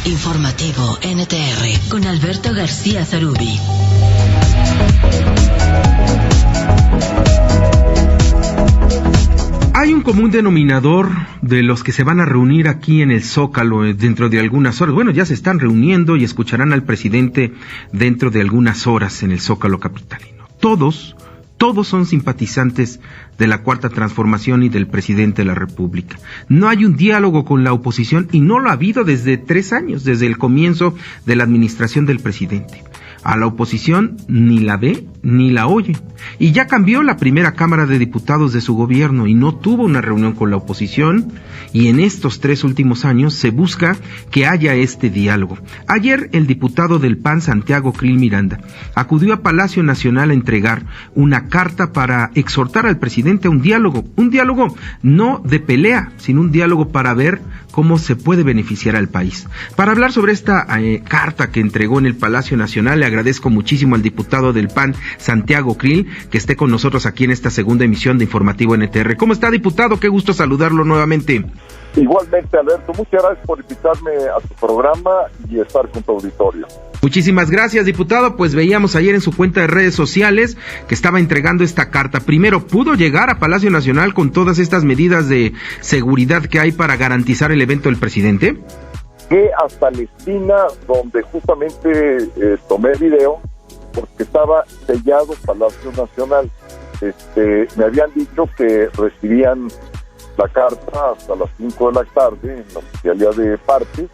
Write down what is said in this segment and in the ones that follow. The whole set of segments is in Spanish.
Informativo NTR con Alberto García Zarubi. Hay un común denominador de los que se van a reunir aquí en el Zócalo dentro de algunas horas. Bueno, ya se están reuniendo y escucharán al presidente dentro de algunas horas en el Zócalo capitalino. Todos son simpatizantes de la Cuarta Transformación y del presidente de la República. No hay un diálogo con la oposición y no lo ha habido desde 3 años, desde el comienzo de la administración del presidente. A la oposición ni la ve ni la oye. Y ya cambió la primera Cámara de Diputados de su gobierno y no tuvo una reunión con la oposición, y en estos 3 últimos años se busca que haya este diálogo. Ayer el diputado del PAN, Santiago Krill Miranda, acudió a Palacio Nacional a entregar una carta para exhortar al presidente a un diálogo no de pelea, sino un diálogo para ver cómo se puede beneficiar al país. Para hablar sobre esta carta que entregó en el Palacio Nacional, le agradezco muchísimo al diputado del PAN, Santiago Krill, que esté con nosotros aquí en esta segunda emisión de Informativo NTR. ¿Cómo está, diputado? Qué gusto saludarlo nuevamente. Igualmente, Alberto, muchas gracias por invitarme a tu programa y estar con tu auditorio. Muchísimas gracias, diputado. Pues veíamos ayer en su cuenta de redes sociales que estaba entregando esta carta. Primero, ¿pudo llegar a Palacio Nacional con todas estas medidas de seguridad que hay para garantizar el evento del presidente? Que hasta la esquina donde justamente tomé video, porque estaba sellado Palacio Nacional. Me habían dicho que recibían la carta hasta las 5 de la tarde en la oficialía de partes.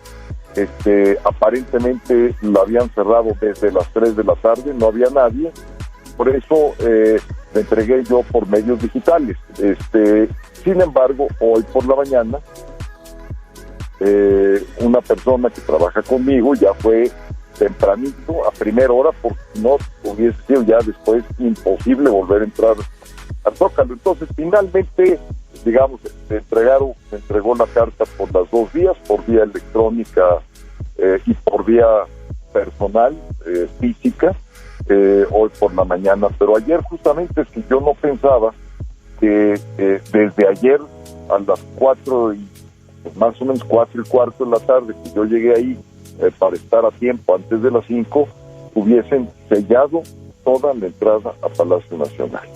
Aparentemente la habían cerrado desde las 3 de la tarde, no había nadie, por eso la entregué yo por medios digitales. Sin embargo, hoy por la mañana una persona que trabaja conmigo ya fue tempranito, a primera hora, porque no hubiese sido ya después imposible volver a entrar al Zócalo. Entonces, finalmente, digamos, se entregó la carta por las 2 vías, por vía electrónica y por vía personal, física, hoy por la mañana. Pero ayer justamente es que yo no pensaba que desde ayer a las 4 y más o menos 4:15 de la tarde, que yo llegué ahí para estar a tiempo antes de las 5, hubiesen sellado toda la entrada a Palacio Nacional.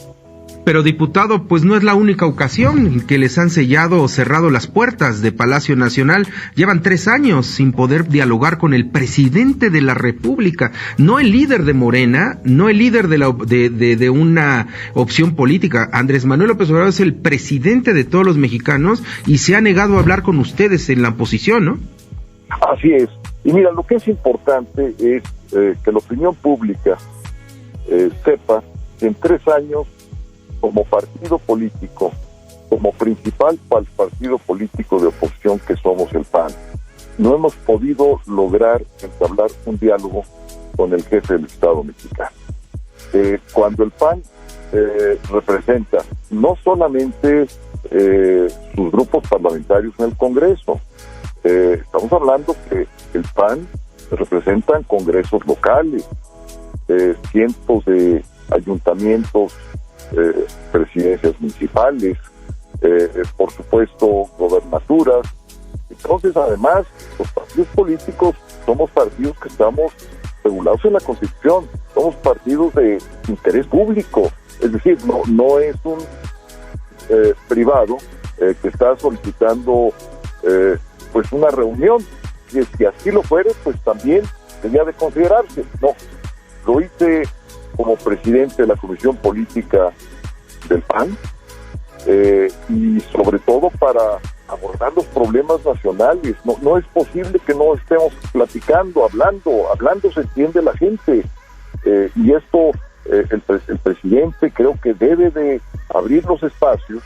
Pero, diputado, pues no es la única ocasión en que les han sellado o cerrado las puertas de Palacio Nacional. Llevan 3 años sin poder dialogar con el presidente de la República, no el líder de Morena, no el líder de una opción política. Andrés Manuel López Obrador es el presidente de todos los mexicanos y se ha negado a hablar con ustedes en la oposición, ¿no? Así es. Y mira, lo que es importante es que la opinión pública sepa que en 3 años, como partido político, como principal partido político de oposición que somos el PAN, no hemos podido lograr entablar un diálogo con el jefe del Estado mexicano. Cuando el PAN representa no solamente sus grupos parlamentarios en el Congreso, estamos hablando que el PAN representa en congresos locales, cientos de ayuntamientos, presidencias municipales, por supuesto gobernaturas. Entonces, además, los partidos políticos somos partidos que estamos regulados en la Constitución, somos partidos de interés público, es decir, no es un privado que está solicitando pues una reunión, y si así lo fuere, pues también debía de considerarse. No, lo hice como presidente de la Comisión Política del PAN, y sobre todo para abordar los problemas nacionales. No es posible que no estemos platicando, hablando se entiende la gente, y esto el presidente creo que debe de abrir los espacios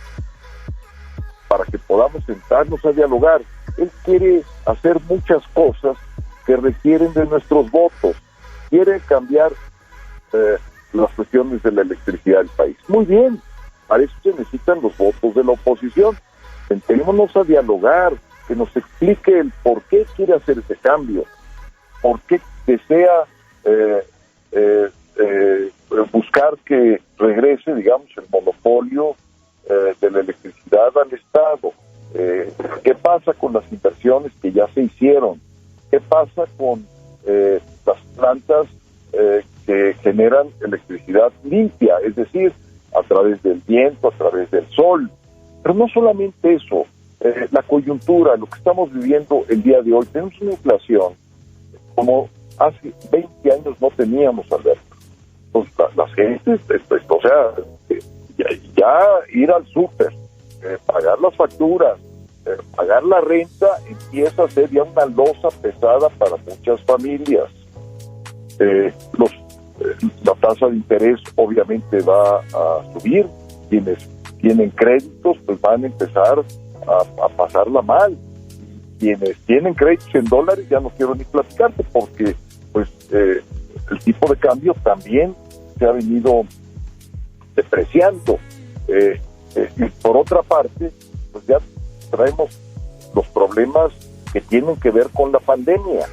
para que podamos sentarnos a dialogar. Él quiere hacer muchas cosas que requieren de nuestros votos, quiere cambiar las cuestiones de la electricidad del país. Muy bien, para eso se necesitan los votos de la oposición. Sentémonos a dialogar, que nos explique el por qué quiere hacer ese cambio, por qué desea buscar que regrese, digamos, el monopolio de la electricidad al Estado. ¿Qué pasa con las inversiones que ya se hicieron? ¿Qué pasa con las plantas que generan electricidad limpia? Es decir, a través del viento, a través del sol. Pero no solamente eso, la coyuntura, lo que estamos viviendo el día de hoy, tenemos una inflación como hace 20 años no teníamos, Alberto. Pues las gentes, o sea, ya ir al súper, pagar las facturas, pagar la renta, empieza a ser ya una losa pesada para muchas familias. La tasa de interés obviamente va a subir. Quienes tienen créditos pues van a empezar a pasarla mal. Quienes tienen créditos en dólares ya no quiero ni platicarte, porque pues el tipo de cambio también se ha venido depreciando. Y por otra parte, pues ya traemos los problemas que tienen que ver con la pandemia.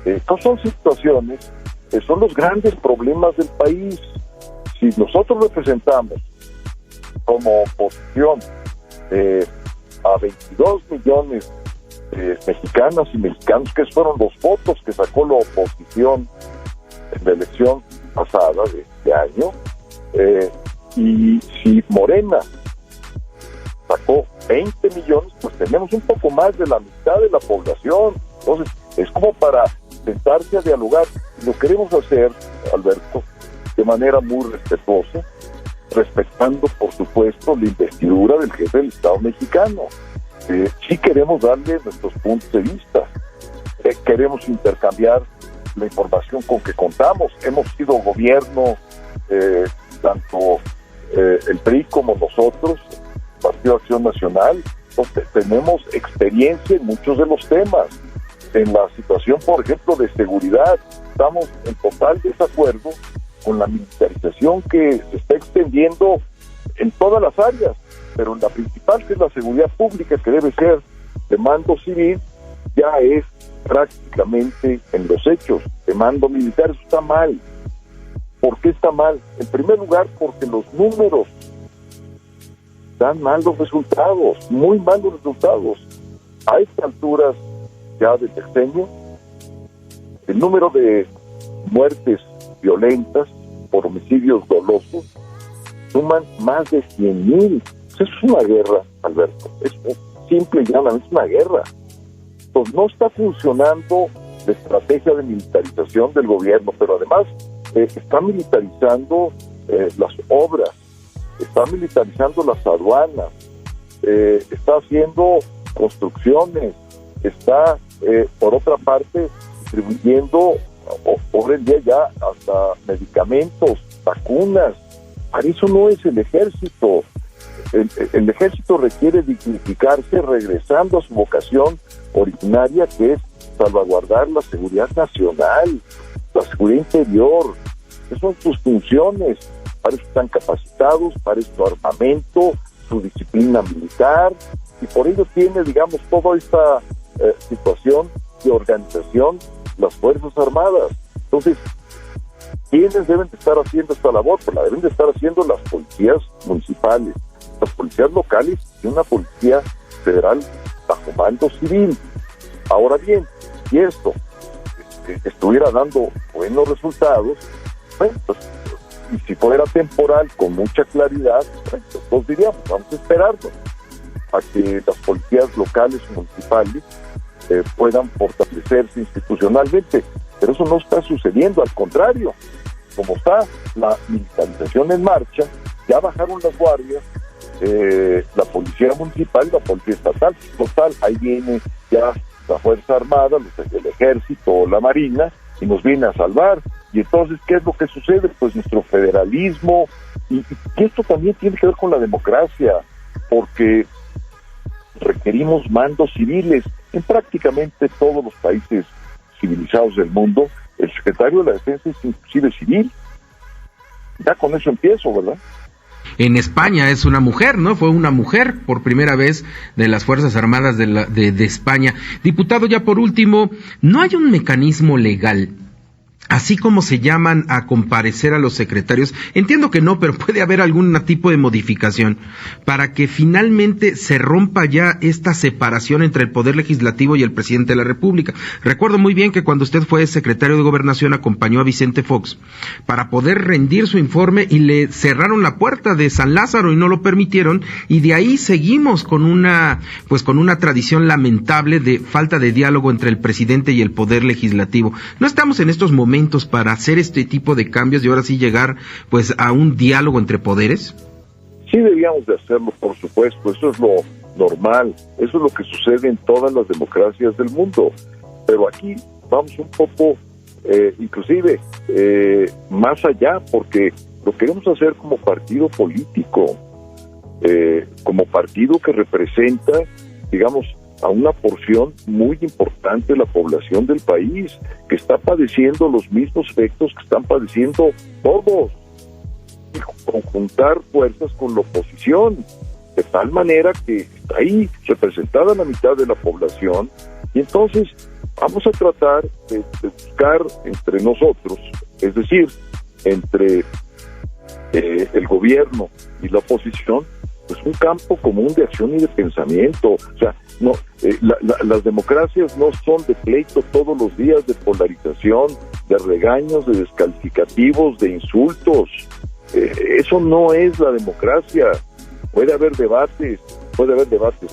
Estas son situaciones, son los grandes problemas del país. Si nosotros representamos como oposición a 22 millones de mexicanas y mexicanos, que fueron los votos que sacó la oposición en la elección pasada de este año, y si Morena sacó 20 millones, pues tenemos un poco más de la mitad de la población. Entonces, es como para sentarse a dialogar. Lo queremos hacer, Alberto, de manera muy respetuosa, respetando, por supuesto, la investidura del jefe del Estado mexicano. Sí queremos darle nuestros puntos de vista. Queremos intercambiar la información con que contamos. Hemos sido gobierno, tanto el PRI como nosotros, Partido Acción Nacional, entonces tenemos experiencia en muchos de los temas. En la situación, por ejemplo, de seguridad, estamos en total desacuerdo con la militarización que se está extendiendo en todas las áreas, pero en la principal, que es la seguridad pública, que debe ser de mando civil, ya es prácticamente en los hechos de mando militar. Eso está mal. ¿Por qué está mal? En primer lugar, porque los números dan malos resultados, muy malos resultados. A estas alturas ya del sexenio, el número de muertes violentas por homicidios dolosos suman más de 100,000. Eso es una guerra, Alberto. Es simple y llanamente una guerra. Entonces no está funcionando la estrategia de militarización del gobierno, pero además está militarizando las obras, está militarizando las aduanas, está haciendo construcciones, está, por otra parte, distribuyendo, por el día ya, hasta medicamentos, vacunas. Para eso no es el ejército. El ejército requiere dignificarse regresando a su vocación originaria, que es salvaguardar la seguridad nacional, la seguridad interior. Esas son sus funciones. Para eso están capacitados, para su armamento, su disciplina militar, y por ello tiene, digamos, toda esta situación de organización las Fuerzas Armadas. Entonces, ¿quiénes deben de estar haciendo esta labor? Pues la deben de estar haciendo las policías municipales, las policías locales y una policía federal bajo mando civil. Ahora bien, si esto estuviera dando buenos resultados, bueno, pues, y si fuera temporal, con mucha claridad, bueno, pues diríamos, vamos a esperarnos a que las policías locales y municipales puedan fortalecerse institucionalmente. Pero eso no está sucediendo, al contrario. Como está la militarización en marcha, ya bajaron las guardias, la policía municipal y la policía estatal. Total, ahí viene ya la Fuerza Armada, el Ejército, la Marina, y nos viene a salvar. Y entonces, ¿qué es lo que sucede? Pues nuestro federalismo, y esto también tiene que ver con la democracia, porque requerimos mandos civiles. En prácticamente todos los países civilizados del mundo, el secretario de la Defensa es inclusive civil. Ya con eso empiezo, ¿verdad? En España es una mujer, ¿no? Fue una mujer por primera vez de las Fuerzas Armadas de España. Diputado, ya por último, ¿no hay un mecanismo legal así como se llaman a comparecer a los secretarios, entiendo que no, pero puede haber algún tipo de modificación para que finalmente se rompa ya esta separación entre el Poder Legislativo y el Presidente de la República. Recuerdo muy bien que cuando usted fue secretario de Gobernación acompañó a Vicente Fox para poder rendir su informe y le cerraron la puerta de San Lázaro y no lo permitieron, y de ahí seguimos con una tradición lamentable de falta de diálogo entre el Presidente y el Poder Legislativo. No estamos en estos momentos para hacer este tipo de cambios y ahora sí llegar pues a un diálogo entre poderes? Sí, debíamos de hacerlo, por supuesto. Eso es lo normal, eso es lo que sucede en todas las democracias del mundo, pero aquí vamos un poco inclusive más allá, porque lo queremos hacer como partido político, como partido que representa, digamos, a una porción muy importante de la población del país, que está padeciendo los mismos efectos que están padeciendo todos, y conjuntar fuerzas con la oposición, de tal manera que está ahí representada la mitad de la población, y entonces vamos a tratar de buscar entre nosotros, es decir, entre el gobierno y la oposición, pues un campo común de acción y de pensamiento. O sea, no, las democracias no son de pleito todos los días, de polarización, de regaños, de descalificativos, de insultos. Eso no es la democracia. Puede haber debates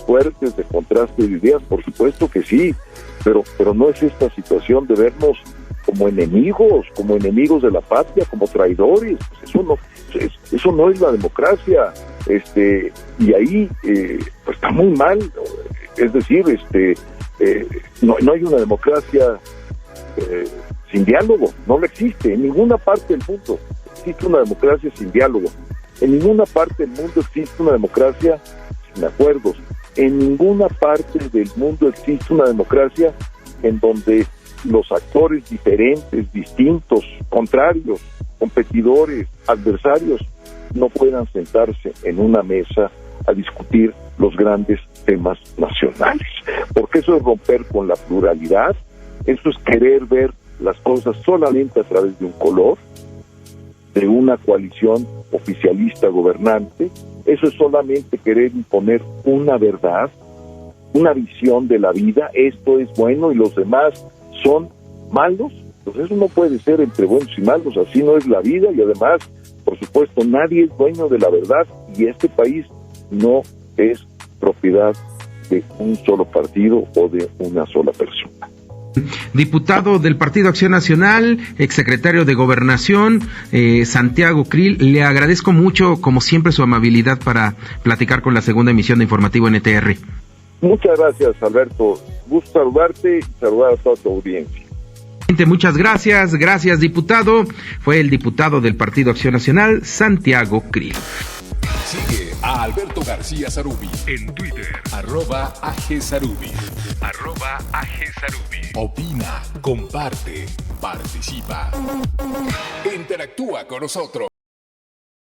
fuertes, de contraste de ideas, por supuesto que sí, pero no es esta situación de vernos como enemigos de la patria, como traidores. Eso no es la democracia. Y ahí pues está muy mal. Es decir, no hay una democracia sin diálogo, no lo existe en ninguna parte del mundo. Existe una democracia sin diálogo. En ninguna parte del mundo existe una democracia sin acuerdos. En ninguna parte del mundo existe una democracia en donde los actores diferentes, distintos, contrarios, competidores, adversarios, no puedan sentarse en una mesa a discutir los grandes temas nacionales. Porque eso es romper con la pluralidad, eso es querer ver las cosas solamente a través de un color, de una coalición oficialista gobernante. Eso es solamente querer imponer una verdad, una visión de la vida. Esto es bueno y los demás son malos. Pues eso no puede ser entre buenos y malos, así no es la vida. Y además, por supuesto, nadie es dueño de la verdad, y este país no es propiedad de un solo partido o de una sola persona. Diputado del Partido Acción Nacional, exsecretario de Gobernación, Santiago Krill, le agradezco mucho, como siempre, su amabilidad para platicar con la segunda emisión de Informativo NTR. Muchas gracias, Alberto. Gusto saludarte y saludar a toda tu audiencia. Muchas gracias, diputado. Fue el diputado del Partido Acción Nacional, Santiago Krill. Sigue a Alberto García Zarubi en Twitter, @AGZarubi. Opina, comparte, participa. Interactúa con nosotros.